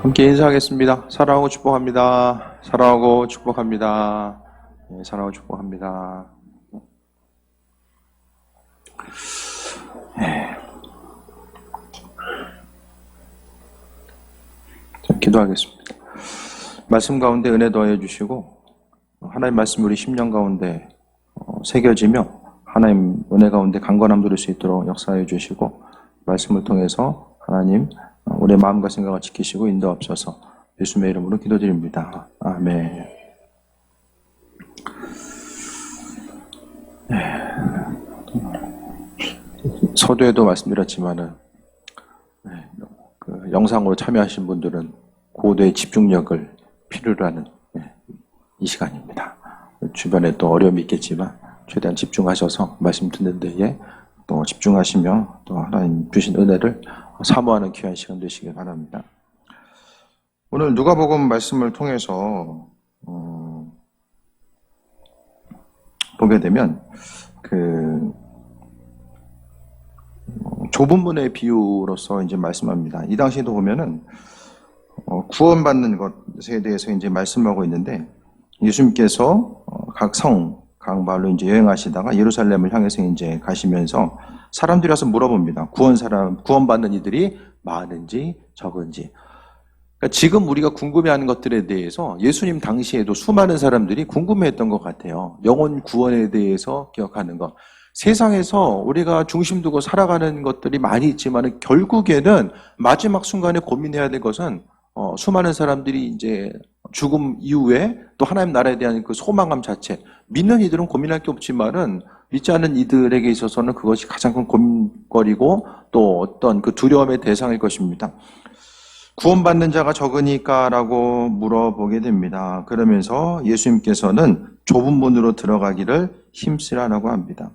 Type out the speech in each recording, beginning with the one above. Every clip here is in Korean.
함께 인사하겠습니다. 사랑하고 축복합니다. 사랑하고 축복합니다. 네, 사랑하고 축복합니다. 네. 자, 기도하겠습니다. 말씀 가운데 은혜 더해 주시고 하나님 말씀 우리 심령 가운데 새겨지며 하나님 은혜 가운데 강건함 누릴 수 있도록 역사해 주시고 말씀을 통해서 하나님 우리의 마음과 생각을 지키시고 인도하옵소서. 예수님의 이름으로 기도드립니다. 아멘. 네. 서두에도 말씀드렸지만은 그 영상으로 참여하신 분들은 고도의 집중력을 필요로 하는 이 시간입니다. 주변에 또 어려움이 있겠지만 최대한 집중하셔서 말씀 듣는 데에 또 집중하시며 또 하나님 주신 은혜를 사모하는 귀한 시간 되시길 바랍니다. 오늘 누가복음 말씀을 통해서 보게 되면 그 좁은 문의 비유로서 이제 말씀합니다. 이 당시에도 보면은 구원받는 것에 대해서 이제 말씀하고 있는데 예수님께서 각 성, 각 마을로 이제 여행하시다가 예루살렘을 향해서 이제 가시면서 사람들이 와서 물어봅니다. 구원받는 이들이 많은지 적은지. 그러니까 지금 우리가 궁금해하는 것들에 대해서 예수님 당시에도 수많은 사람들이 궁금해했던 것 같아요. 영혼 구원에 대해서 기억하는 것. 세상에서 우리가 중심 두고 살아가는 것들이 많이 있지만 결국에는 마지막 순간에 고민해야 될 것은 수많은 사람들이 이제 죽음 이후에 또 하나님 나라에 대한 그 소망감 자체. 믿는 이들은 고민할 게 없지만은 믿지 않는 이들에게 있어서는 그것이 가장 큰 고민거리고 또 어떤 그 두려움의 대상일 것입니다. 구원받는 자가 적으니까라고 물어보게 됩니다. 그러면서 예수님께서는 좁은 문으로 들어가기를 힘쓰라라고 합니다.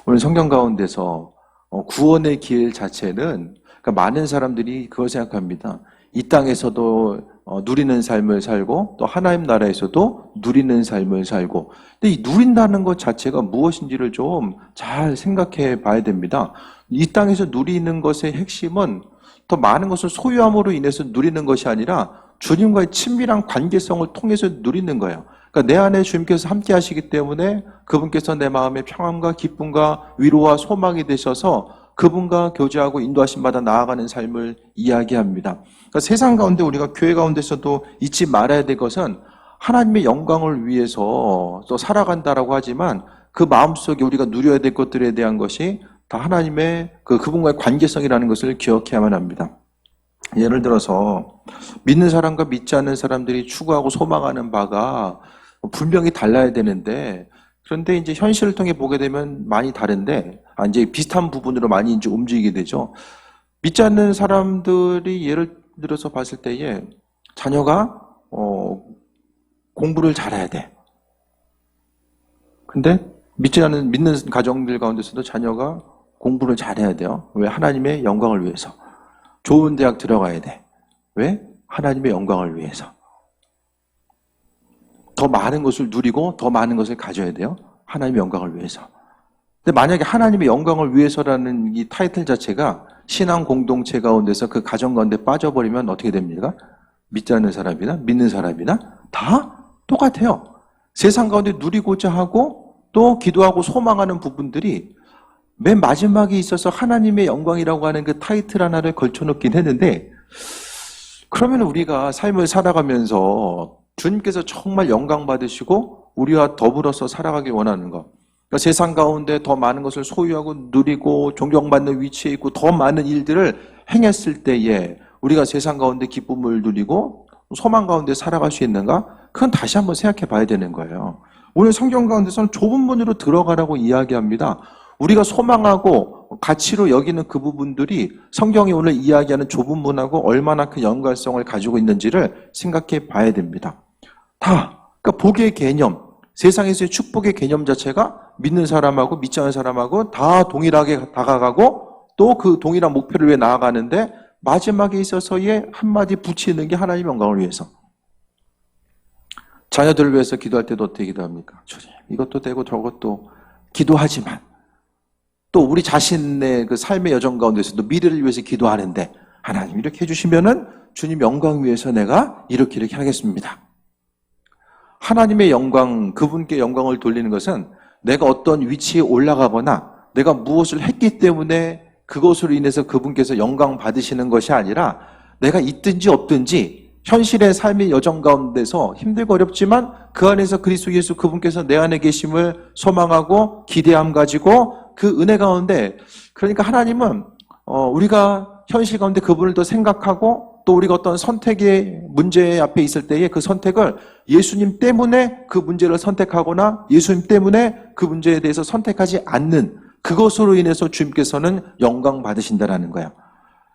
오늘 성경 가운데서 구원의 길 자체는 그러니까 많은 사람들이 그걸 생각합니다. 이 땅에서도 누리는 삶을 살고 또 하나님 나라에서도 누리는 삶을 살고, 근데 이 누린다는 것 자체가 무엇인지를 좀 잘 생각해 봐야 됩니다. 이 땅에서 누리는 것의 핵심은 더 많은 것을 소유함으로 인해서 누리는 것이 아니라 주님과의 친밀한 관계성을 통해서 누리는 거예요. 그러니까 내 안에 주님께서 함께 하시기 때문에 그분께서 내 마음에 평안과 기쁨과 위로와 소망이 되셔서 그분과 교제하고 인도하심 받아 나아가는 삶을 이야기합니다. 그러니까 세상 가운데 우리가 교회 가운데서도 잊지 말아야 될 것은 하나님의 영광을 위해서 또 살아간다라고 하지만 그 마음속에 우리가 누려야 될 것들에 대한 것이 다 하나님의 그분과의 관계성이라는 것을 기억해야만 합니다. 예를 들어서 믿는 사람과 믿지 않는 사람들이 추구하고 소망하는 바가 분명히 달라야 되는데, 그런데 이제 현실을 통해 보게 되면 많이 다른데, 이제 비슷한 부분으로 많이 이제 움직이게 되죠. 믿지 않는 사람들이 예를 들어서 봤을 때에 자녀가 공부를 잘해야 돼. 근데 믿는 가정들 가운데서도 자녀가 공부를 잘해야 돼요. 왜? 하나님의 영광을 위해서. 좋은 대학 들어가야 돼. 왜? 하나님의 영광을 위해서. 더 많은 것을 누리고 더 많은 것을 가져야 돼요. 하나님의 영광을 위해서. 근데 만약에 하나님의 영광을 위해서라는 이 타이틀 자체가 신앙 공동체 가운데서 그 가정 가운데 빠져버리면 어떻게 됩니까? 믿지 않는 사람이나 믿는 사람이나 다 똑같아요. 세상 가운데 누리고자 하고 또 기도하고 소망하는 부분들이 맨 마지막에 있어서 하나님의 영광이라고 하는 그 타이틀 하나를 걸쳐놓긴 했는데, 그러면 우리가 삶을 살아가면서 주님께서 정말 영광 받으시고 우리와 더불어서 살아가길 원하는 것, 그러니까 세상 가운데 더 많은 것을 소유하고 누리고 존경받는 위치에 있고 더 많은 일들을 행했을 때에 우리가 세상 가운데 기쁨을 누리고 소망 가운데 살아갈 수 있는가? 그건 다시 한번 생각해 봐야 되는 거예요. 오늘 성경 가운데서는 좁은 문으로 들어가라고 이야기합니다. 우리가 소망하고 가치로 여기는 그 부분들이 성경이 오늘 이야기하는 좁은 문하고 얼마나 큰 연관성을 가지고 있는지를 생각해 봐야 됩니다. 그러니까 복의 개념, 세상에서의 축복의 개념 자체가 믿는 사람하고 믿지 않는 사람하고 다 동일하게 다가가고 또 그 동일한 목표를 위해 나아가는데 마지막에 있어서의 한마디 붙이는 게 하나님의 영광을 위해서. 자녀들을 위해서 기도할 때도 어떻게 기도합니까? 주님, 이것도 되고 저것도 기도하지만 또 우리 자신의 그 삶의 여정 가운데서도 미래를 위해서 기도하는데 하나님 이렇게 해주시면은 주님 영광 위해서 내가 이렇게 하겠습니다. 하나님의 영광, 그분께 영광을 돌리는 것은 내가 어떤 위치에 올라가거나 내가 무엇을 했기 때문에 그것으로 인해서 그분께서 영광 받으시는 것이 아니라 내가 있든지 없든지 현실의 삶의 여정 가운데서 힘들고 어렵지만 그 안에서 그리스도 예수 그분께서 내 안에 계심을 소망하고 기대함 가지고 그 은혜 가운데, 그러니까 하나님은 우리가 현실 가운데 그분을 더 생각하고 또 우리가 어떤 선택의 문제 앞에 있을 때에 그 선택을 예수님 때문에 그 문제를 선택하거나 예수님 때문에 그 문제에 대해서 선택하지 않는 그것으로 인해서 주님께서는 영광 받으신다라는 거야.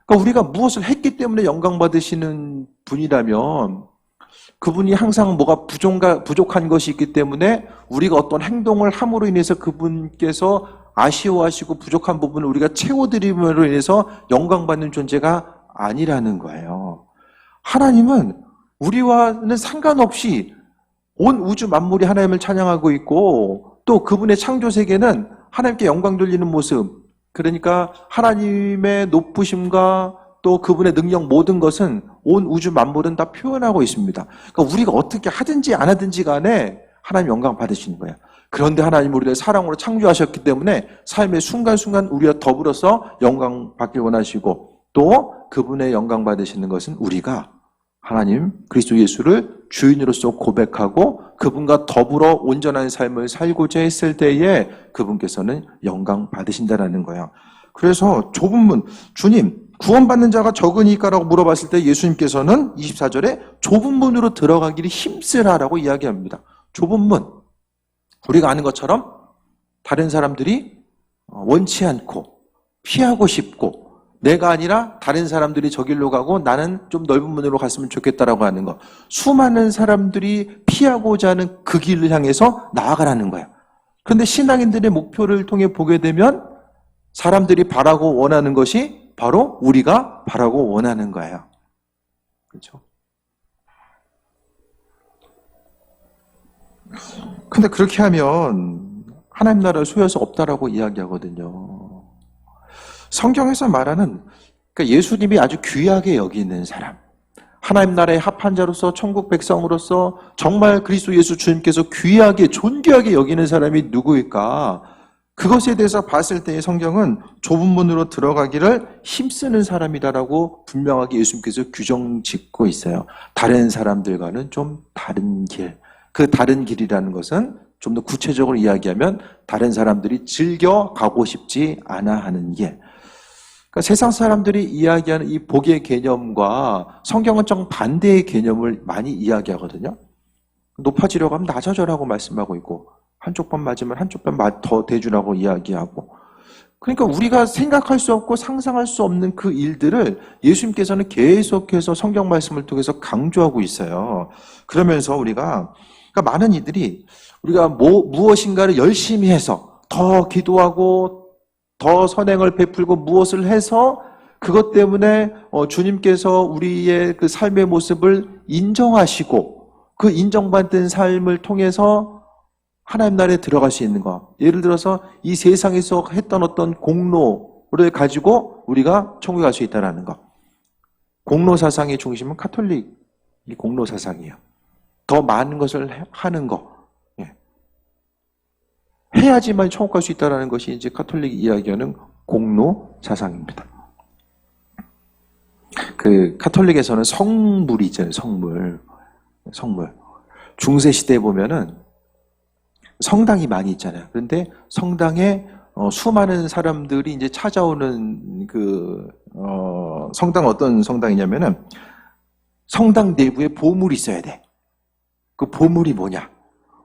그러니까 우리가 무엇을 했기 때문에 영광 받으시는 분이라면 그분이 항상 뭐가 부족한 것이 있기 때문에 우리가 어떤 행동을 함으로 인해서 그분께서 아쉬워하시고 부족한 부분을 우리가 채워드림으로 인해서 영광 받는 존재가 아니라는 거예요. 하나님은 우리와는 상관없이 온 우주 만물이 하나님을 찬양하고 있고 또 그분의 창조 세계는 하나님께 영광 돌리는 모습, 그러니까 하나님의 높으심과 또 그분의 능력 모든 것은 온 우주 만물은 다 표현하고 있습니다. 그러니까 우리가 어떻게 하든지 안 하든지 간에 하나님 영광 받으시는 거예요. 그런데 하나님 우리를 사랑으로 창조하셨기 때문에 삶의 순간순간 우리와 더불어서 영광 받길 원하시고 또 그분의 영광 받으시는 것은 우리가 하나님 그리스도 예수를 주인으로서 고백하고 그분과 더불어 온전한 삶을 살고자 했을 때에 그분께서는 영광 받으신다라는 거예요. 그래서 좁은 문, 주님 구원받는 자가 적으니까라고 물어봤을 때 예수님께서는 24절에 좁은 문으로 들어가기를 힘쓰라라고 이야기합니다. 좁은 문, 우리가 아는 것처럼 다른 사람들이 원치 않고 피하고 싶고 내가 아니라 다른 사람들이 저 길로 가고 나는 좀 넓은 문으로 갔으면 좋겠다라고 하는 거. 수많은 사람들이 피하고자 하는 그 길을 향해서 나아가라는 거예요. 그런데 신앙인들의 목표를 통해 보게 되면 사람들이 바라고 원하는 것이 바로 우리가 바라고 원하는 거예요. 그렇죠? 근데 그렇게 하면 하나님 나라를 소유할 수 없다라고 이야기하거든요. 성경에서 말하는 그러니까 예수님이 아주 귀하게 여기는 사람, 하나님 나라의 합한 자로서 천국 백성으로서 정말 그리스도 예수 주님께서 귀하게 존귀하게 여기는 사람이 누구일까? 그것에 대해서 봤을 때 성경은 좁은 문으로 들어가기를 힘쓰는 사람이다라고 분명하게 예수님께서 규정 짓고 있어요. 다른 사람들과는 좀 다른 길. 그 다른 길이라는 것은 좀 더 구체적으로 이야기하면 다른 사람들이 즐겨 가고 싶지 않아 하는 길. 그러니까 세상 사람들이 이야기하는 이 복의 개념과 성경은 좀 반대의 개념을 많이 이야기하거든요. 높아지려고 하면 낮아져라고 말씀하고 있고 한쪽 편 맞으면 한쪽 편 더 대주라고 이야기하고, 그러니까 우리가 생각할 수 없고 상상할 수 없는 그 일들을 예수님께서는 계속해서 성경 말씀을 통해서 강조하고 있어요. 그러면서 우리가 그러니까 많은 이들이 우리가 무엇인가를 열심히 해서 더 기도하고 더 선행을 베풀고 무엇을 해서 그것 때문에 주님께서 우리의 그 삶의 모습을 인정하시고 그 인정받는 삶을 통해서 하나님 나라에 들어갈 수 있는 거. 예를 들어서 이 세상에서 했던 어떤 공로를 가지고 우리가 천국에 갈 수 있다는 거. 공로 사상의 중심은 카톨릭이 공로 사상이에요. 더 많은 것을 하는 거. 해야지만 천국 갈 수 있다는 것이 이제 카톨릭이 이야기하는 공로 사상입니다. 그 카톨릭에서는 성물이 있잖아요. 성물. 중세 시대에 보면은 성당이 많이 있잖아요. 그런데 성당에 수많은 사람들이 이제 찾아오는 성당 어떤 성당이냐면은 성당 내부에 보물이 있어야 돼. 그 보물이 뭐냐?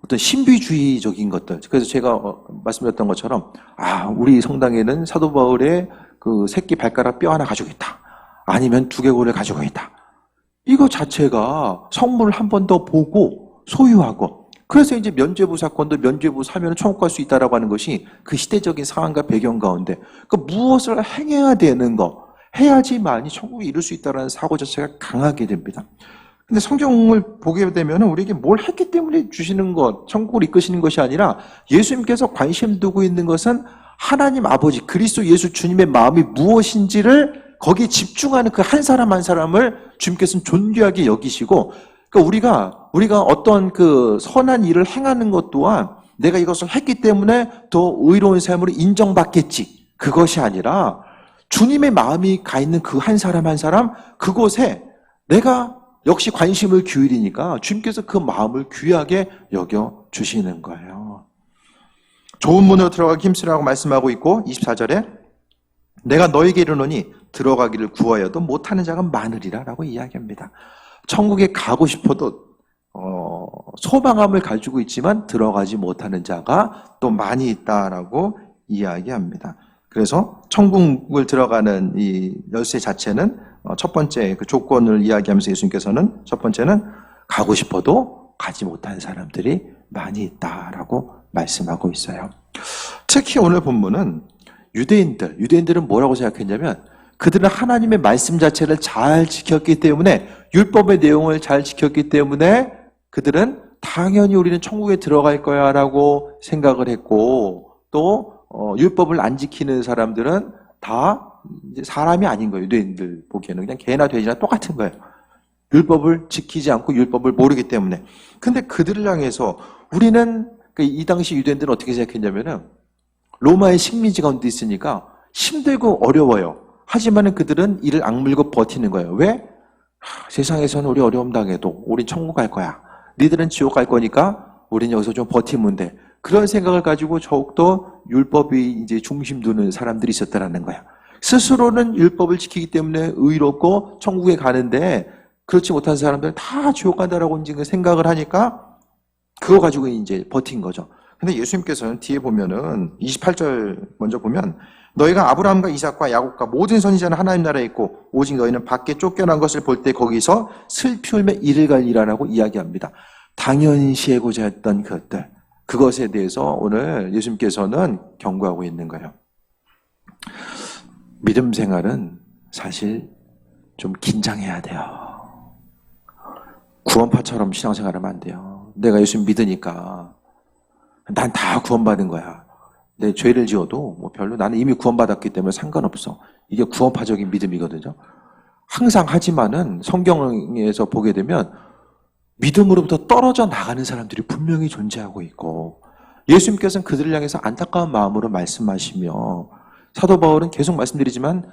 어떤 신비주의적인 것들. 그래서 제가 말씀드렸던 것처럼 우리 성당에는 사도 바울의 그 새끼 발가락 뼈 하나 가지고 있다. 아니면 두개골을 가지고 있다. 이거 자체가 성물을 한 번 더 보고 소유하고, 그래서 이제 면죄부 사건도 면죄부 사면은 천국 갈 수 있다라고 하는 것이 그 시대적인 상황과 배경 가운데 무엇을 행해야 되는 거, 해야지만이 천국에 이룰 수 있다는 사고 자체가 강하게 됩니다. 근데 성경을 보게 되면 우리에게 뭘 했기 때문에 주시는 것, 천국을 이끄시는 것이 아니라 예수님께서 관심 두고 있는 것은 하나님 아버지 그리스도 예수 주님의 마음이 무엇인지를 거기에 집중하는 그 한 사람 한 사람을 주님께서는 존귀하게 여기시고, 그러니까 우리가 어떤 그 선한 일을 행하는 것 또한 내가 이것을 했기 때문에 더 의로운 삶으로 인정받겠지, 그것이 아니라 주님의 마음이 가 있는 그 한 사람 한 사람, 그곳에 내가 역시 관심을 기울이니까 주님께서 그 마음을 귀하게 여겨주시는 거예요. 좋은 문으로 들어가기 힘쓰라고 말씀하고 있고, 24절에 내가 너에게 이르노니 들어가기를 구하여도 못하는 자가 많으리라 라고 이야기합니다. 천국에 가고 싶어도 소망함을 가지고 있지만 들어가지 못하는 자가 또 많이 있다라고 이야기합니다. 그래서 천국을 들어가는 이 열쇠 자체는 첫 번째 그 조건을 이야기하면서 예수님께서는 첫 번째는 가고 싶어도 가지 못하는 사람들이 많이 있다라고 말씀하고 있어요. 특히 오늘 본문은 유대인들은 뭐라고 생각했냐면, 그들은 하나님의 말씀 자체를 잘 지켰기 때문에, 율법의 내용을 잘 지켰기 때문에 그들은 당연히 우리는 천국에 들어갈 거야 라고 생각을 했고, 또 율법을 안 지키는 사람들은 다 이제 사람이 아닌 거예요. 유대인들 보기에는 그냥 개나 돼지나 똑같은 거예요. 율법을 지키지 않고 율법을 모르기 때문에. 근데 그들을 향해서 우리는, 이 당시 유대인들은 어떻게 생각했냐면은, 로마의 식민지 가운데 있으니까 힘들고 어려워요. 하지만은 그들은 이를 악물고 버티는 거예요. 왜? 세상에서는 우리 어려움 당해도 우린 천국 갈 거야. 니들은 지옥 갈 거니까 우린 여기서 좀 버티면 돼. 그런 생각을 가지고 더욱더 율법이 이제 중심 두는 사람들이 있었다라는 거야. 스스로는 율법을 지키기 때문에 의롭고 천국에 가는데, 그렇지 못한 사람들은 다 지옥 간다라고 이제 생각을 하니까 그거 가지고 이제 버틴 거죠. 근데 예수님께서는 뒤에 보면은 28절 먼저 보면 너희가 아브라함과 이삭과 야곱과 모든 선지자는 하나님 나라에 있고 오직 너희는 밖에 쫓겨난 것을 볼 때 거기서 슬피 울며 이를 갈리라라고 이야기합니다. 당연시하고자 했던 것들, 그것에 대해서 오늘 예수님께서는 경고하고 있는 거예요. 믿음 생활은 사실 좀 긴장해야 돼요. 구원파처럼 신앙생활하면 안 돼요. 내가 예수 믿으니까 난 다 구원받은 거야. 내 죄를 지어도 뭐 별로, 나는 이미 구원받았기 때문에 상관없어. 이게 구원파적인 믿음이거든요. 항상 하지만은 성경에서 보게 되면 믿음으로부터 떨어져 나가는 사람들이 분명히 존재하고 있고, 예수님께서는 그들을 향해서 안타까운 마음으로 말씀하시며, 사도 바울은 계속 말씀드리지만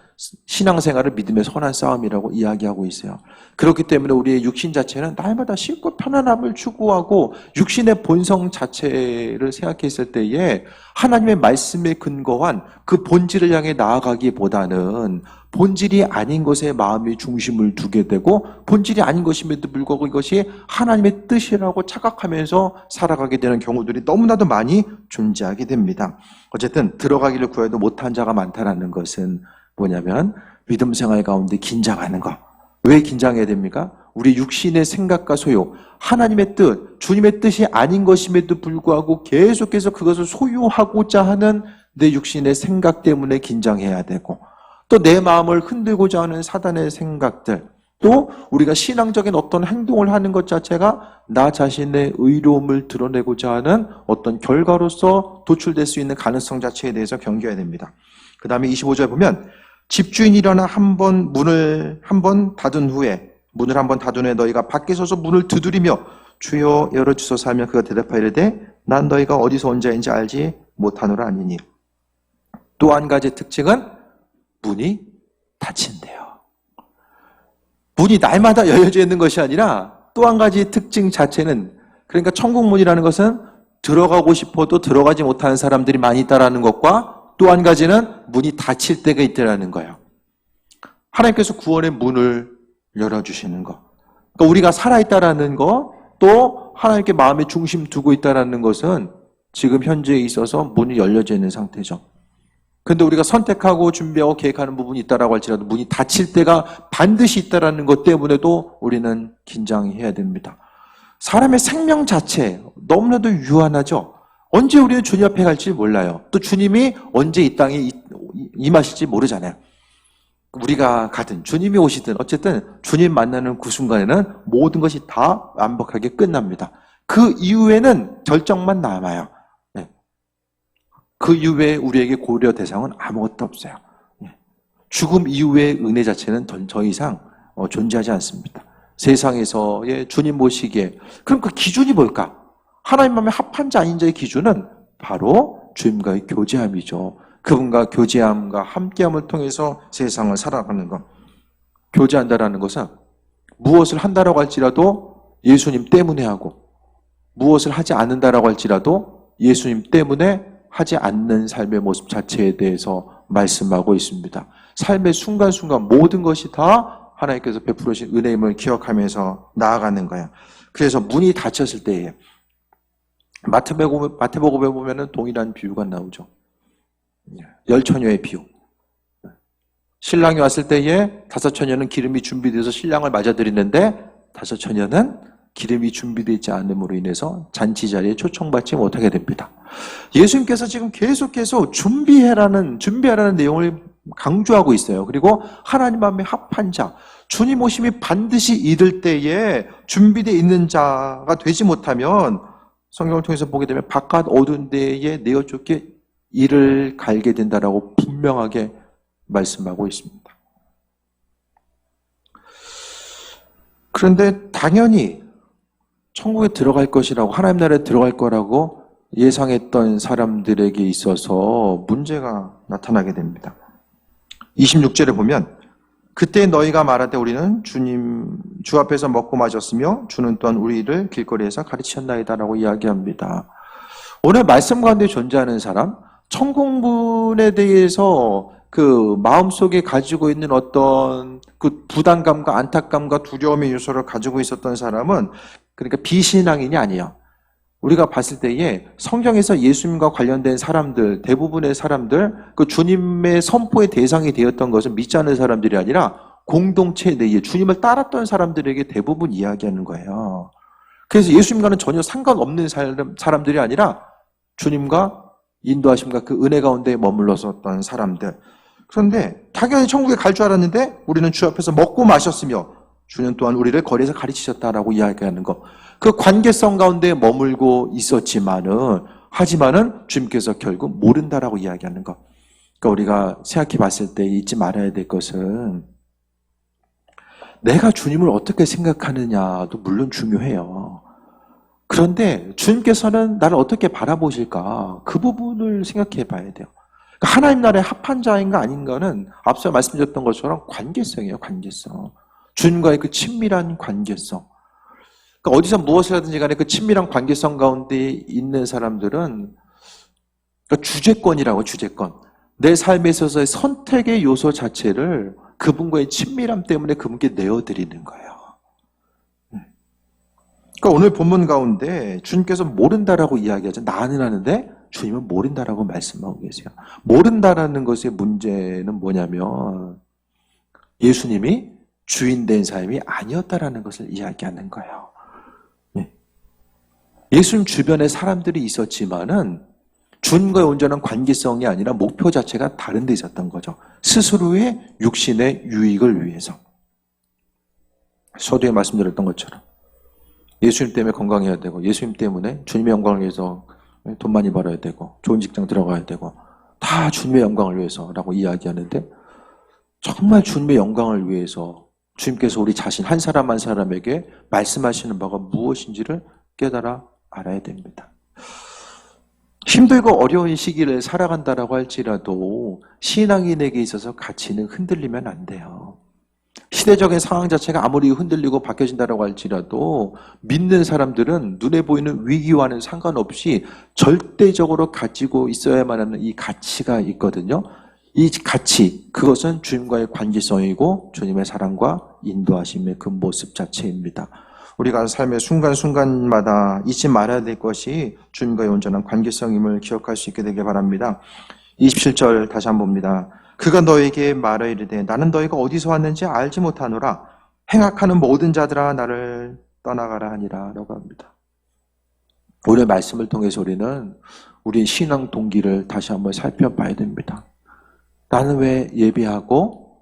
신앙생활을 믿음의 선한 싸움이라고 이야기하고 있어요. 그렇기 때문에 우리의 육신 자체는 날마다 쉽고 편안함을 추구하고 육신의 본성 자체를 생각했을 때에 하나님의 말씀에 근거한 그 본질을 향해 나아가기보다는 본질이 아닌 것에 마음의 중심을 두게 되고, 본질이 아닌 것임에도 불구하고 이것이 하나님의 뜻이라고 착각하면서 살아가게 되는 경우들이 너무나도 많이 존재하게 됩니다. 어쨌든 들어가기를 구해도 못한 자가 많다는 것은 뭐냐면, 믿음 생활 가운데 긴장하는 것. 왜 긴장해야 됩니까? 우리 육신의 생각과 소욕, 하나님의 뜻, 주님의 뜻이 아닌 것임에도 불구하고 계속해서 그것을 소유하고자 하는 내 육신의 생각 때문에 긴장해야 되고, 또 내 마음을 흔들고자 하는 사단의 생각들, 또 우리가 신앙적인 어떤 행동을 하는 것 자체가 나 자신의 의로움을 드러내고자 하는 어떤 결과로서 도출될 수 있는 가능성 자체에 대해서 경계해야 됩니다. 그 다음에 25절 보면 집주인이 일어나 문을 한 번 닫은 후에 너희가 밖에 서서 문을 두드리며 주여 열어주소서 하며 그가 대답하이르되 난 너희가 어디서 온 자인지 알지 못하노라 하니니. 또 한 가지 특징은 문이 닫힌대요. 문이 날마다 열려져 있는 것이 아니라 또 한 가지 특징 자체는, 그러니까 천국문이라는 것은 들어가고 싶어도 들어가지 못하는 사람들이 많이 있다는 것과, 또 한 가지는 문이 닫힐 때가 있다는 거예요. 하나님께서 구원의 문을 열어주시는 것, 그러니까 우리가 살아있다는 것, 또 하나님께 마음의 중심 두고 있다는 것은 지금 현재에 있어서 문이 열려져 있는 상태죠. 그런데 우리가 선택하고 준비하고 계획하는 부분이 있다라고 할지라도 문이 닫힐 때가 반드시 있다라는 것 때문에도 우리는 긴장해야 됩니다. 사람의 생명 자체 너무나도 유한하죠. 언제 우리는 주님 앞에 갈지 몰라요. 또 주님이 언제 이 땅에 임하실지 모르잖아요. 우리가 가든 주님이 오시든 어쨌든 주님 만나는 그 순간에는 모든 것이 다 완벽하게 끝납니다. 그 이후에는 결정만 남아요. 그 이후에 우리에게 고려 대상은 아무것도 없어요. 죽음 이후의 은혜 자체는 더 이상 존재하지 않습니다. 세상에서의 주님 모시기에 그럼 그 기준이 뭘까? 하나님 마음에 합한 자 아닌 자의 기준은 바로 주님과의 교제함이죠. 그분과 교제함과 함께함을 통해서 세상을 살아가는 것. 교제한다라는 것은 무엇을 한다라고 할지라도 예수님 때문에 하고 무엇을 하지 않는다라고 할지라도 예수님 때문에 하지 않는 삶의 모습 자체에 대해서 말씀하고 있습니다. 삶의 순간순간 모든 것이 다 하나님께서 베풀으신 은혜임을 기억하면서 나아가는 거야. 그래서 문이 닫혔을 때에 마태복음에 보면은 동일한 비유가 나오죠. 열처녀의 비유. 신랑이 왔을 때에 다섯 처녀는 기름이 준비되어서 신랑을 맞아들이는데 다섯 처녀는 기름이 준비되어 있지 않음으로 인해서 잔치 자리에 초청받지 못하게 됩니다. 예수님께서 지금 계속해서 준비하라는 내용을 강조하고 있어요. 그리고 하나님 마음에 합한 자, 주님 오심이 반드시 이를 때에 준비되어 있는 자가 되지 못하면 성경을 통해서 보게 되면 바깥 어두운 데에 내어 쫓겨 이를 갈게 된다라고 분명하게 말씀하고 있습니다. 그런데 당연히 천국에 들어갈 것이라고 하나님 나라에 들어갈 거라고 예상했던 사람들에게 있어서 문제가 나타나게 됩니다. 26절에 보면 그때 너희가 말할 때 우리는 주 앞에서 먹고 마셨으며 주는 또한 우리를 길거리에서 가르치셨나이다라고 이야기합니다. 오늘 말씀 가운데 존재하는 사람, 천국문에 대해서 그 마음속에 가지고 있는 어떤 그 부담감과 안타감과 두려움의 요소를 가지고 있었던 사람은 그러니까 비신앙인이 아니에요. 우리가 봤을 때에 성경에서 예수님과 관련된 사람들, 대부분의 사람들, 그 주님의 선포의 대상이 되었던 것은 믿지 않는 사람들이 아니라 공동체 내에 주님을 따랐던 사람들에게 대부분 이야기하는 거예요. 그래서 예수님과는 전혀 상관없는 사람들이 아니라 주님과 인도하심과 그 은혜 가운데 머물렀었던 사람들. 그런데 당연히 천국에 갈 줄 알았는데 우리는 주 앞에서 먹고 마셨으며 주는 또한 우리를 거리에서 가르치셨다라고 이야기하는 것. 그 관계성 가운데 머물고 하지만은 주님께서 결국 모른다라고 이야기하는 것. 그러니까 우리가 생각해 봤을 때 잊지 말아야 될 것은 내가 주님을 어떻게 생각하느냐도 물론 중요해요. 그런데 주님께서는 나를 어떻게 바라보실까? 그 부분을 생각해 봐야 돼요. 그러니까 하나님 나라의 합한 자인가 아닌가는 앞서 말씀드렸던 것처럼 관계성이에요. 관계성. 주님과의 그 친밀한 관계성. 그러니까 어디서 무엇을 하든지 간에 그 친밀한 관계성 가운데 있는 사람들은 그러니까 주제권. 내 삶에 있어서의 선택의 요소 자체를 그분과의 친밀함 때문에 그분께 내어드리는 거예요. 그러니까 오늘 본문 가운데 주님께서 모른다라고 이야기하죠. 나는 아는데 주님은 모른다라고 말씀하고 계세요. 모른다라는 것의 문제는 뭐냐면 예수님이 주인 된 삶이 아니었다라는 것을 이야기하는 거예요. 예수님 주변에 사람들이 있었지만은 주님과의 온전한 관계성이 아니라 목표 자체가 다른 데 있었던 거죠. 스스로의 육신의 유익을 위해서. 서두에 말씀드렸던 것처럼 예수님 때문에 건강해야 되고 예수님 때문에 주님의 영광을 위해서 돈 많이 벌어야 되고 좋은 직장 들어가야 되고 다 주님의 영광을 위해서라고 이야기하는데 정말 주님의 영광을 위해서 주님께서 우리 자신 한 사람 한 사람에게 말씀하시는 바가 무엇인지를 깨달아 알아야 됩니다. 힘들고 어려운 시기를 살아간다라고 할지라도 신앙인에게 있어서 가치는 흔들리면 안 돼요. 시대적인 상황 자체가 아무리 흔들리고 바뀌어진다라고 할지라도 믿는 사람들은 눈에 보이는 위기와는 상관없이 절대적으로 가지고 있어야만 하는 이 가치가 있거든요. 이 가치, 그것은 주님과의 관계성이고 주님의 사랑과 인도하심의 그 모습 자체입니다. 우리가 삶의 순간순간마다 잊지 말아야 될 것이 주님과의 온전한 관계성임을 기억할 수 있게 되길 바랍니다. 27절 다시 한번 봅니다. 그가 너에게 말하 이르되 나는 너희가 어디서 왔는지 알지 못하노라. 행악하는 모든 자들아 나를 떠나가라 하니라 라고 합니다. 오늘 말씀을 통해서 우리는 우리의 신앙 동기를 다시 한번 살펴봐야 됩니다. 나는 왜 예배하고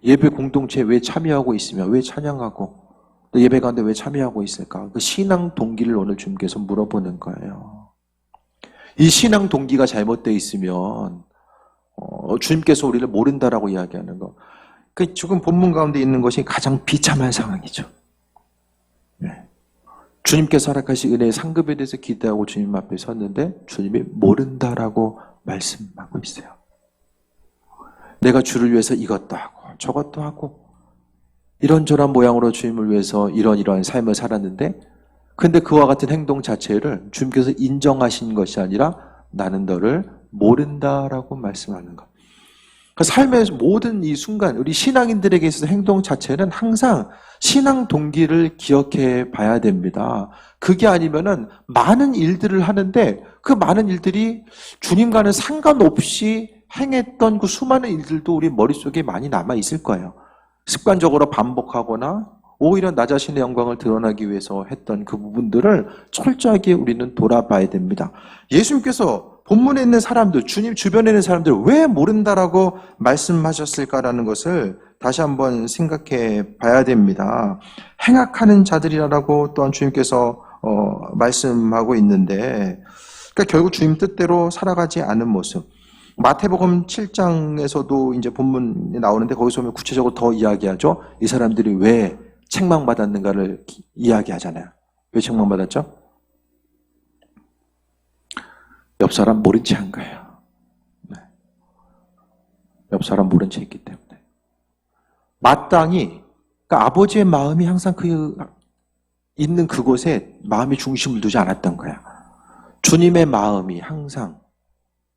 예배 공동체에 왜 참여하고 있으며 왜 찬양하고 또 예배 가운데 왜 참여하고 있을까? 그 신앙 동기를 오늘 주님께서 물어보는 거예요. 이 신앙 동기가 잘못되어 있으면 주님께서 우리를 모른다라고 이야기하는 거. 그 지금 본문 가운데 있는 것이 가장 비참한 상황이죠. 네. 주님께서 허락하신 은혜의 상급에 대해서 기대하고 주님 앞에 섰는데 주님이 모른다라고 말씀하고 있어요. 내가 주를 위해서 이것도 하고 저것도 하고 이런저런 모양으로 주님을 위해서 이러한 삶을 살았는데 근데 그와 같은 행동 자체를 주님께서 인정하신 것이 아니라 나는 너를 모른다라고 말씀하는 것. 그러니까 삶의 모든 이 순간 우리 신앙인들에게 있어서 행동 자체는 항상 신앙 동기를 기억해 봐야 됩니다. 그게 아니면은 많은 일들을 하는데 그 많은 일들이 주님과는 상관없이 행했던 그 수많은 일들도 우리 머릿속에 많이 남아 있을 거예요. 습관적으로 반복하거나 오히려 나 자신의 영광을 드러나기 위해서 했던 그 부분들을 철저하게 우리는 돌아봐야 됩니다. 예수님께서 본문에 있는 사람들, 주님 주변에 있는 사람들 왜 모른다라고 말씀하셨을까라는 것을 다시 한번 생각해 봐야 됩니다. 행악하는 자들이라고 또한 주님께서 말씀하고 있는데 그러니까 결국 주님 뜻대로 살아가지 않은 모습. 마태복음 7장에서도 이제 본문이 나오는데 거기서 보면 구체적으로 더 이야기하죠. 이 사람들이 왜 책망받았는가를 이야기하잖아요. 왜 책망받았죠? 옆 사람 모른 채 한 거예요. 네. 옆 사람 모른 채 했기 때문에. 마땅히, 그러니까 아버지의 마음이 항상 있는 그곳에 마음의 중심을 두지 않았던 거야. 주님의 마음이 항상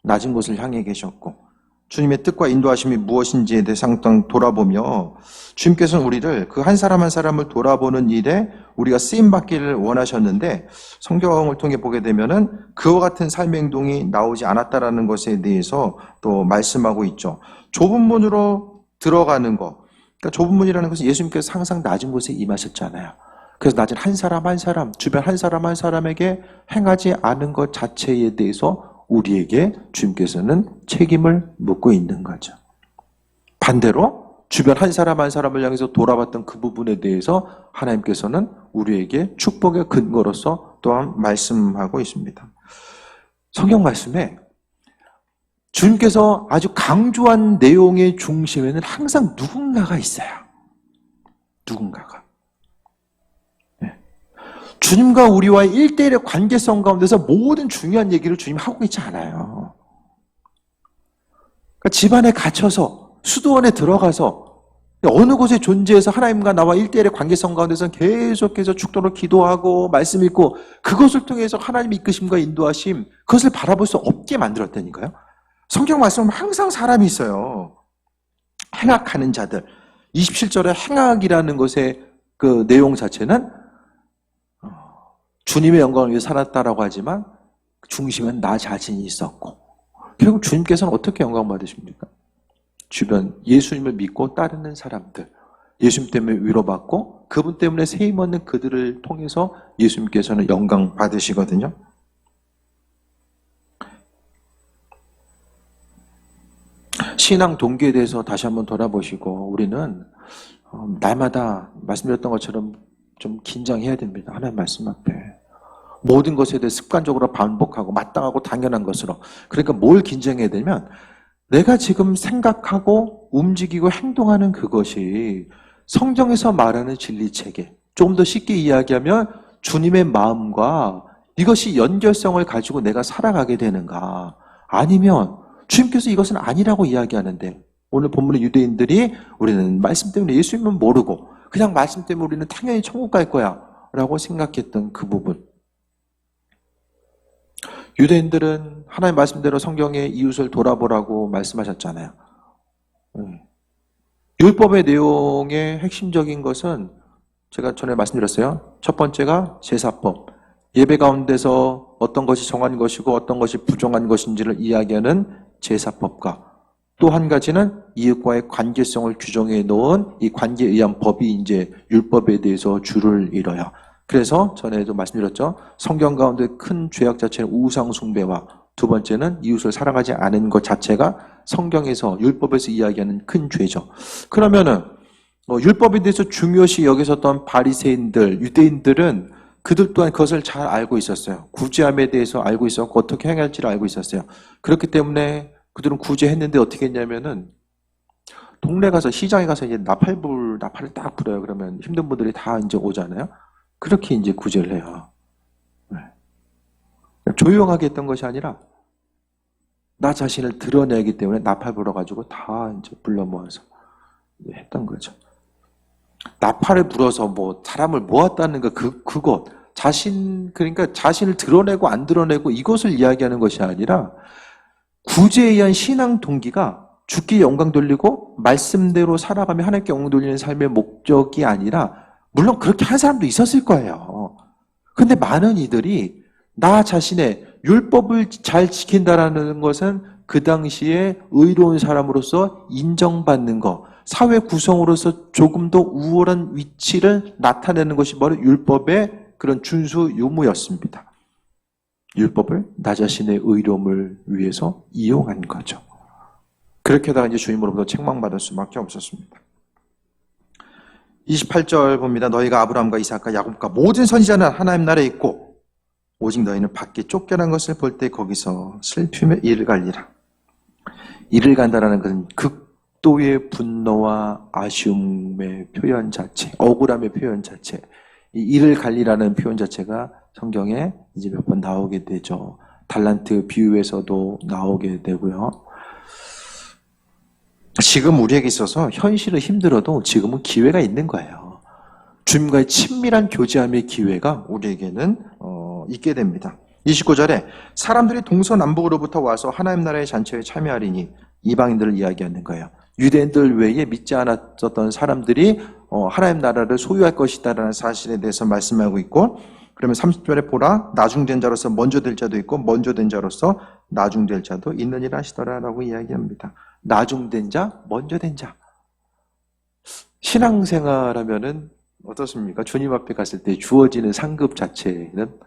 낮은 곳을 향해 계셨고, 주님의 뜻과 인도하심이 무엇인지에 대해서 항상 돌아보며, 주님께서는 우리를 그 한 사람 한 사람을 돌아보는 일에 우리가 쓰임받기를 원하셨는데, 성경을 통해 보게 되면은 그와 같은 삶의 행동이 나오지 않았다라는 것에 대해서 또 말씀하고 있죠. 좁은 문으로 들어가는 것. 그러니까 좁은 문이라는 것은 예수님께서 항상 낮은 곳에 임하셨잖아요. 그래서 낮은 한 사람 한 사람, 주변 한 사람 한 사람에게 행하지 않은 것 자체에 대해서 우리에게 주님께서는 책임을 묻고 있는 거죠. 반대로 주변 한 사람 한 사람을 향해서 돌아봤던 그 부분에 대해서 하나님께서는 우리에게 축복의 근거로서 또한 말씀하고 있습니다. 성경 말씀에 주님께서 아주 강조한 내용의 중심에는 항상 누군가가 있어요. 누군가가. 주님과 우리와의 1대1의 관계성 가운데서 모든 중요한 얘기를 주님 하고 있지 않아요. 그러니까 집안에 갇혀서 수도원에 들어가서 어느 곳에 존재해서 하나님과 나와 1대1의 관계성 가운데서 계속해서 죽도록 기도하고 말씀 읽고 그것을 통해서 하나님의 이끄심과 인도하심 그것을 바라볼 수 없게 만들었다니까요. 성경 말씀은 항상 사람이 있어요. 행악하는 자들. 27절에 행악이라는 것의 그 내용 자체는 주님의 영광을 위해 살았다라고 하지만 중심엔 나 자신이 있었고 결국 주님께서는 어떻게 영광 받으십니까? 주변 예수님을 믿고 따르는 사람들 예수님 때문에 위로받고 그분 때문에 세임 얻는 그들을 통해서 예수님께서는 영광 받으시거든요. 신앙 동기에 대해서 다시 한번 돌아보시고 우리는 날마다 말씀드렸던 것처럼 좀 긴장해야 됩니다. 하나님 말씀 앞에. 모든 것에 대해 습관적으로 반복하고 마땅하고 당연한 것으로. 그러니까 뭘 긴장해야 되냐면 내가 지금 생각하고 움직이고 행동하는 그것이 성경에서 말하는 진리체계. 좀 더 쉽게 이야기하면 주님의 마음과 이것이 연결성을 가지고 내가 살아가게 되는가. 아니면 주님께서 이것은 아니라고 이야기하는데 오늘 본문의 유대인들이 우리는 말씀 때문에 예수님은 모르고 그냥 말씀 때문에 우리는 당연히 천국 갈 거야 라고 생각했던 그 부분. 유대인들은 하나님 말씀대로 성경의 이웃을 돌아보라고 말씀하셨잖아요. 율법의 내용의 핵심적인 것은 제가 전에 말씀드렸어요. 첫 번째가 제사법. 예배 가운데서 어떤 것이 정한 것이고 어떤 것이 부정한 것인지를 이야기하는 제사법과 또 한 가지는 이웃과의 관계성을 규정해 놓은 이 관계에 의한 법이 이제 율법에 대해서 주를 이뤄요. 그래서 전에도 말씀드렸죠. 성경 가운데 큰 죄악 자체는 우상 숭배와 두 번째는 이웃을 사랑하지 않은 것 자체가 성경에서 율법에서 이야기하는 큰 죄죠. 그러면은 율법에 대해서 중요시 여기셨던 바리새인들, 유대인들은 그들 또한 그것을 잘 알고 있었어요. 구제함에 대해서 알고 있었고 어떻게 행할지를 알고 있었어요. 그렇기 때문에 그들은 구제했는데 어떻게 했냐면은 동네 가서 시장에 가서 이제 나팔을 딱 불어요. 그러면 힘든 분들이 다 이제 오잖아요. 그렇게 이제 구제를 해요. 네. 조용하게 했던 것이 아니라 나 자신을 드러내기 때문에 나팔 불어가지고 다 이제 불러 모아서 했던 거죠. 나팔을 불어서 뭐 사람을 모았다는 거 그것 그러니까 자신을 드러내고 안 드러내고 이것을 이야기하는 것이 아니라 구제에 의한 신앙 동기가 주께 영광 돌리고 말씀대로 살아가며 하나님께 영광 돌리는 삶의 목적이 아니라 물론 그렇게 한 사람도 있었을 거예요. 근데 많은 이들이 나 자신의 율법을 잘 지킨다라는 것은 그 당시에 의로운 사람으로서 인정받는 것, 사회 구성으로서 조금 더 우월한 위치를 나타내는 것이 바로 율법의 그런 준수 유무였습니다. 율법을 나 자신의 의로움을 위해서 이용한 거죠. 그렇게 하다가 이제 주님으로부터 책망받을 수밖에 없었습니다. 28절 봅니다. 너희가 아브라함과 이삭과 야곱과 모든 선지자는 하나님 나라에 있고 오직 너희는 밖에 쫓겨난 것을 볼 때 거기서 슬픔에 이를 갈리라. 이를 간다라는 것은 극도의 분노와 아쉬움의 표현 자체, 억울함의 표현 자체, 이 이를 갈리라는 표현 자체가 성경에 이제 몇 번 나오게 되죠. 달란트 비유에서도 나오게 되고요. 지금 우리에게 있어서 현실은 힘들어도 지금은 기회가 있는 거예요. 주님과의 친밀한 교제함의 기회가 우리에게는 있게 됩니다. 29절에 사람들이 동서남북으로부터 와서 하나님 나라의 잔치에 참여하리니 이방인들을 이야기하는 거예요. 유대인들 외에 믿지 않았던 사람들이 하나님 나라를 소유할 것이다라는 사실에 대해서 말씀하고 있고, 그러면 30절에 보라 나중된 자로서 먼저 될 자도 있고 먼저 된 자로서 나중될 자도 있느니라 하시더라라고 이야기합니다. 나중된 자, 먼저 된 자. 신앙생활하면은 어떻습니까? 주님 앞에 갔을 때 주어지는 상급 자체는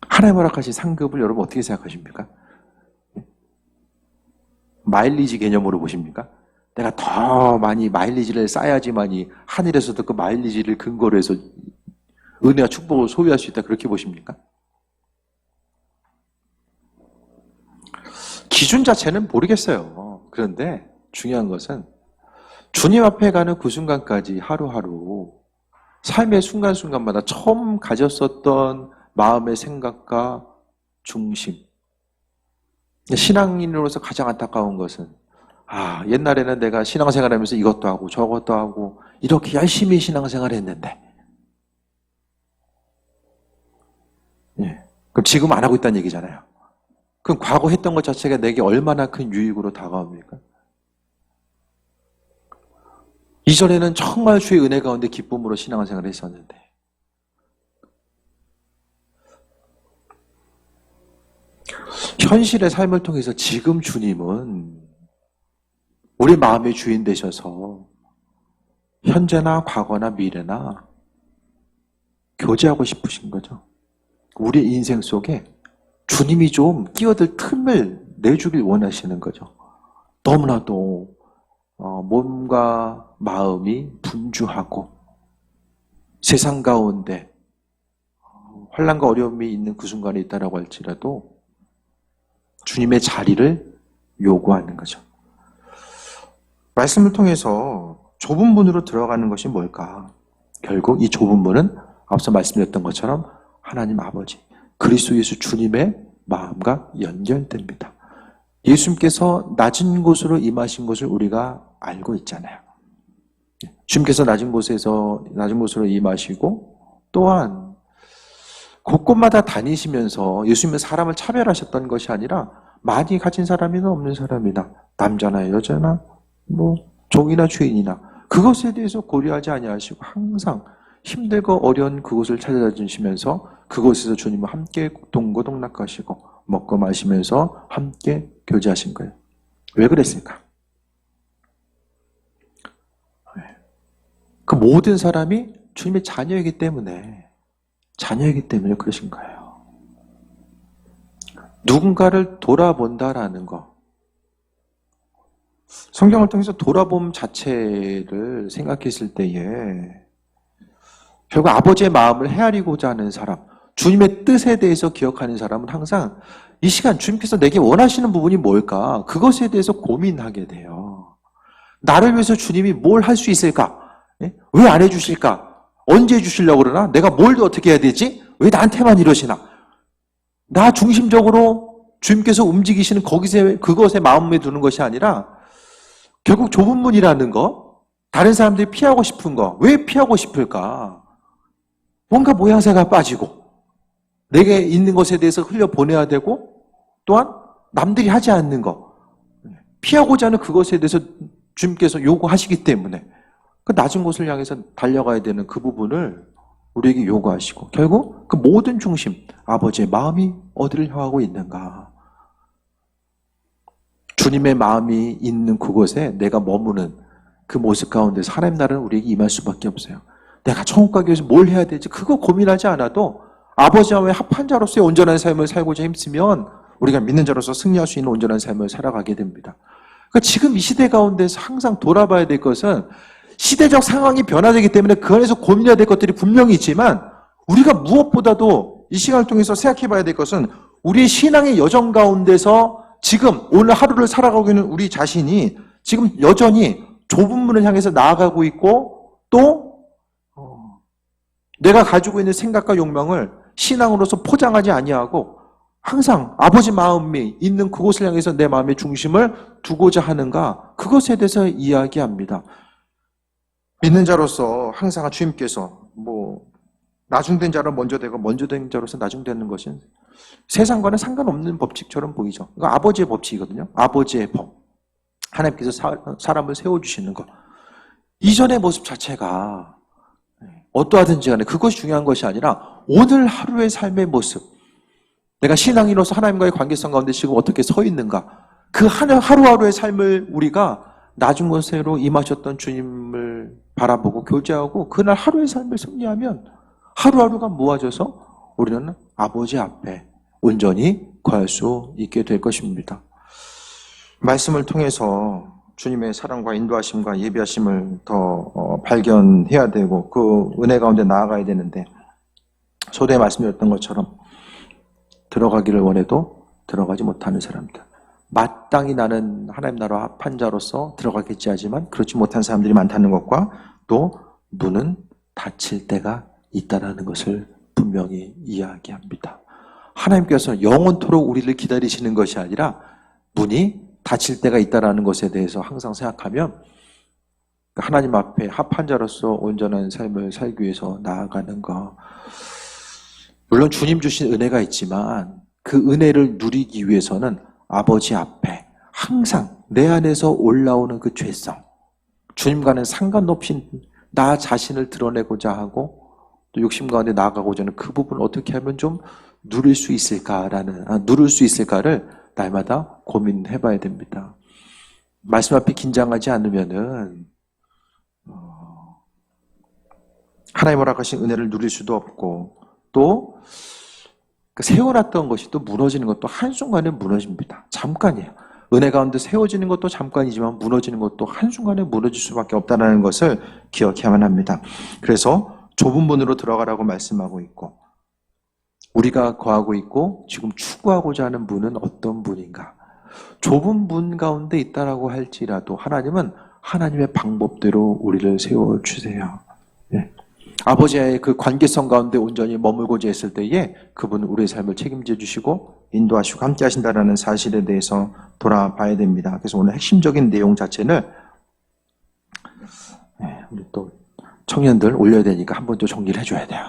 하나님 허락하신 상급을 여러분 어떻게 생각하십니까? 마일리지 개념으로 보십니까? 내가 더 많이 마일리지를 쌓아야지만이 하늘에서도 그 마일리지를 근거로 해서 은혜와 축복을 소유할 수 있다, 그렇게 보십니까? 기준 자체는 모르겠어요. 그런데 중요한 것은 주님 앞에 가는 그 순간까지 하루하루 삶의 순간순간마다 처음 가졌었던 마음의 생각과 중심. 신앙인으로서 가장 안타까운 것은 옛날에는 내가 신앙생활하면서 이것도 하고 저것도 하고 이렇게 열심히 신앙생활을 했는데 그럼 지금 안 하고 있다는 얘기잖아요. 그럼 과거 했던 것 자체가 내게 얼마나 큰 유익으로 다가옵니까? 이전에는 정말 주의 은혜 가운데 기쁨으로 신앙생활을 했었는데 현실의 삶을 통해서 지금 주님은 우리 마음의 주인 되셔서 현재나 과거나 미래나 교제하고 싶으신 거죠. 우리 인생 속에 주님이 좀 끼어들 틈을 내주길 원하시는 거죠. 너무나도 몸과 마음이 분주하고 세상 가운데 환난과 어려움이 있는 그 순간에 있다라고 할지라도 주님의 자리를 요구하는 거죠. 말씀을 통해서 좁은 문으로 들어가는 것이 뭘까? 결국 이 좁은 문은 앞서 말씀드렸던 것처럼 하나님 아버지, 그리스도 예수 주님의 마음과 연결됩니다. 예수님께서 낮은 곳으로 임하신 것을 우리가 알고 있잖아요. 주님께서 낮은 곳으로 임하시고 또한 곳곳마다 다니시면서 예수님은 사람을 차별하셨던 것이 아니라 많이 가진 사람이나 없는 사람이나 남자나 여자나 종이나 죄인이나 그것에 대해서 고려하지 아니하시고 항상 힘들고 어려운 그곳을 찾아다니시면서 그곳에서 주님과 함께 동고동락하시고 먹고 마시면서 함께 교제하신 거예요. 왜 그랬을까? 그 모든 사람이 주님의 자녀이기 때문에 그러신 거예요. 누군가를 돌아본다라는 거, 성경을 통해서 돌아봄 자체를 생각했을 때에 결국 아버지의 마음을 헤아리고자 하는 사람, 주님의 뜻에 대해서 기억하는 사람은 항상 이 시간 주님께서 내게 원하시는 부분이 뭘까? 그것에 대해서 고민하게 돼요. 나를 위해서 주님이 뭘 할 수 있을까? 왜 안 해주실까? 언제 해주시려고 그러나? 내가 뭘 더 어떻게 해야 되지? 왜 나한테만 이러시나? 나 중심적으로 주님께서 움직이시는 그것에 마음에 두는 것이 아니라 결국 좁은 문이라는 거, 다른 사람들이 피하고 싶은 거, 왜 피하고 싶을까? 뭔가 모양새가 빠지고 내게 있는 것에 대해서 흘려보내야 되고 또한 남들이 하지 않는 거, 피하고자 하는 그것에 대해서 주님께서 요구하시기 때문에 그 낮은 곳을 향해서 달려가야 되는 그 부분을 우리에게 요구하시고 결국 그 모든 중심, 아버지의 마음이 어디를 향하고 있는가? 주님의 마음이 있는 그곳에 내가 머무는 그 모습 가운데서 하나님 나라는 우리에게 임할 수밖에 없어요. 내가 천국 가기 위해서 뭘 해야 될지 그거 고민하지 않아도 아버지와 합한 자로서의 온전한 삶을 살고자 힘쓰면 우리가 믿는 자로서 승리할 수 있는 온전한 삶을 살아가게 됩니다. 그러니까 지금 이 시대 가운데서 항상 돌아봐야 될 것은 시대적 상황이 변화되기 때문에 그 안에서 고민해야 될 것들이 분명히 있지만 우리가 무엇보다도 이 시간을 통해서 생각해 봐야 될 것은 우리의 신앙의 여정 가운데서 지금 오늘 하루를 살아가고 있는 우리 자신이 지금 여전히 좁은 문을 향해서 나아가고 있고 또 내가 가지고 있는 생각과 욕망을 신앙으로서 포장하지 아니하고 항상 아버지 마음이 있는 그곳을 향해서 내 마음의 중심을 두고자 하는가, 그것에 대해서 이야기합니다. 믿는 자로서 항상 주님께서 나중된 자로 먼저 되고 먼저 된 자로서 나중되는 것은 세상과는 상관없는 법칙처럼 보이죠. 이거 아버지의 법칙이거든요. 아버지의 법. 하나님께서 사람을 세워주시는 것. 이전의 모습 자체가 어떠하든지 간에 그것이 중요한 것이 아니라 오늘 하루의 삶의 모습. 내가 신앙인으로서 하나님과의 관계성 가운데 지금 어떻게 서 있는가. 그 하루하루의 삶을 우리가 낮은 곳으로 임하셨던 주님을 바라보고 교제하고 그날 하루의 삶을 승리하면 하루하루가 모아져서 우리는 아버지 앞에 온전히 거할 수 있게 될 것입니다. 말씀을 통해서 주님의 사랑과 인도하심과 예비하심을 더 발견해야 되고 그 은혜 가운데 나아가야 되는데 초대에 말씀드렸던 것처럼 들어가기를 원해도 들어가지 못하는 사람들, 마땅히 나는 하나님 나라 합한 자로서 들어가겠지 하지만 그렇지 못한 사람들이 많다는 것과 또 문은 닫힐 때가 있다는 것을 분명히 이야기합니다. 하나님께서 영원토록 우리를 기다리시는 것이 아니라 문이 닫힐 때가 있다는 것에 대해서 항상 생각하면 하나님 앞에 합한 자로서 온전한 삶을 살기 위해서 나아가는 것. 물론 주님 주신 은혜가 있지만 그 은혜를 누리기 위해서는 아버지 앞에 항상 내 안에서 올라오는 그 죄성, 주님과는 상관없이 나 자신을 드러내고자 하고 또 욕심 가운데 나아가고자 하는 그 부분을 어떻게 하면 좀 누릴 수 있을까를 날마다 고민해 봐야 됩니다. 말씀 앞에 긴장하지 않으면은 하나님 허락하신 은혜를 누릴 수도 없고 또 세워놨던 것이 또 무너지는 것도 한순간에 무너집니다. 잠깐이에요. 은혜 가운데 세워지는 것도 잠깐이지만 무너지는 것도 한순간에 무너질 수밖에 없다는 것을 기억해야만 합니다. 그래서 좁은 문으로 들어가라고 말씀하고 있고 우리가 거하고 있고 지금 추구하고자 하는 문은 어떤 문인가? 좁은 문 가운데 있다라고 할지라도 하나님은 하나님의 방법대로 우리를 세워주세요. 네. 아버지의 그 관계성 가운데 온전히 머물고자 했을 때에 그분은 우리의 삶을 책임져 주시고 인도하시고 함께 하신다는 사실에 대해서 돌아봐야 됩니다. 그래서 오늘 핵심적인 내용 자체를 우리 또 청년들 올려야 되니까 한 번 더 정리를 해줘야 돼요.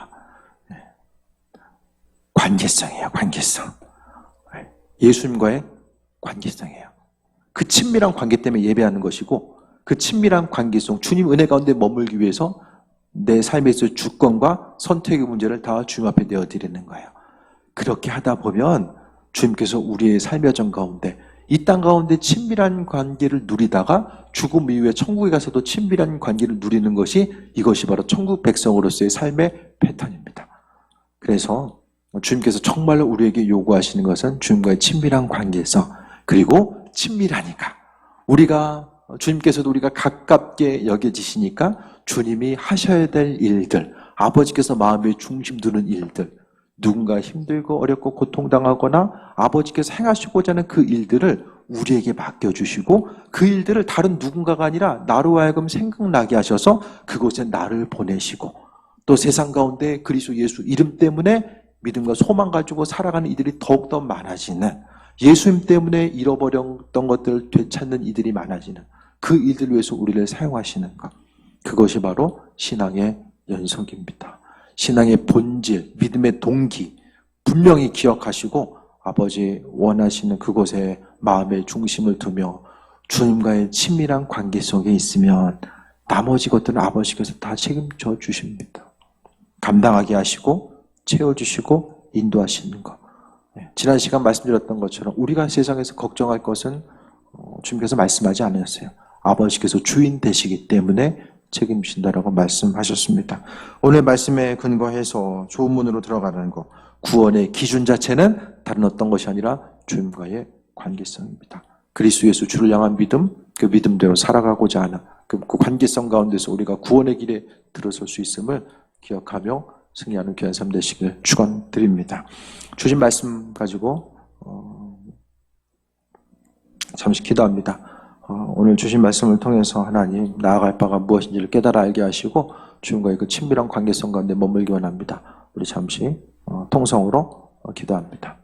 관계성이에요. 관계성. 예수님과의 관계성이에요. 그 친밀한 관계 때문에 예배하는 것이고 그 친밀한 관계성, 주님 은혜 가운데 머물기 위해서 내 삶에서 주권과 선택의 문제를 다 주님 앞에 내어드리는 거예요. 그렇게 하다 보면 주님께서 우리의 삶의 여정 가운데 이 땅 가운데 친밀한 관계를 누리다가 죽음 이후에 천국에 가서도 친밀한 관계를 누리는 이것이 바로 천국 백성으로서의 삶의 패턴입니다. 그래서 주님께서 정말로 우리에게 요구하시는 것은 주님과의 친밀한 관계성, 그리고 친밀하니까 주님께서도 우리가 가깝게 여겨지시니까 주님이 하셔야 될 일들, 아버지께서 마음에 중심 두는 일들, 누군가 힘들고 어렵고 고통당하거나 아버지께서 행하시고자 하는 그 일들을 우리에게 맡겨주시고 그 일들을 다른 누군가가 아니라 나로 하여금 생각나게 하셔서 그곳에 나를 보내시고 또 세상 가운데 그리스도 예수 이름 때문에 믿음과 소망 가지고 살아가는 이들이 더욱더 많아지는, 예수님 때문에 잃어버렸던 것들을 되찾는 이들이 많아지는 그 일들을 위해서 우리를 사용하시는 것, 그것이 바로 신앙의 연속입니다. 신앙의 본질, 믿음의 동기 분명히 기억하시고 아버지 원하시는 그곳에 마음의 중심을 두며 주님과의 친밀한 관계 속에 있으면 나머지 것들은 아버지께서 다 책임져 주십니다. 감당하게 하시고 채워주시고 인도하시는 것. 지난 시간 말씀드렸던 것처럼 우리가 세상에서 걱정할 것은 주님께서 말씀하지 않으셨어요. 아버지께서 주인 되시기 때문에 책임진다라고 말씀하셨습니다. 오늘 말씀에 근거해서 좋은 문으로 들어가는 것, 구원의 기준 자체는 다른 어떤 것이 아니라 주님과의 관계성입니다. 그리스도 예수 주를 향한 믿음, 그 믿음대로 살아가고자 하는 그 관계성 가운데서 우리가 구원의 길에 들어설 수 있음을 기억하며 승리하는 귀한 삶 되시길 축원드립니다. 주신 말씀 가지고 잠시 기도합니다. 오늘 주신 말씀을 통해서 하나님 나아갈 바가 무엇인지를 깨달아 알게 하시고 주님과의 그 친밀한 관계성 가운데 머물기 원합니다. 우리 잠시 통성으로 기도합니다.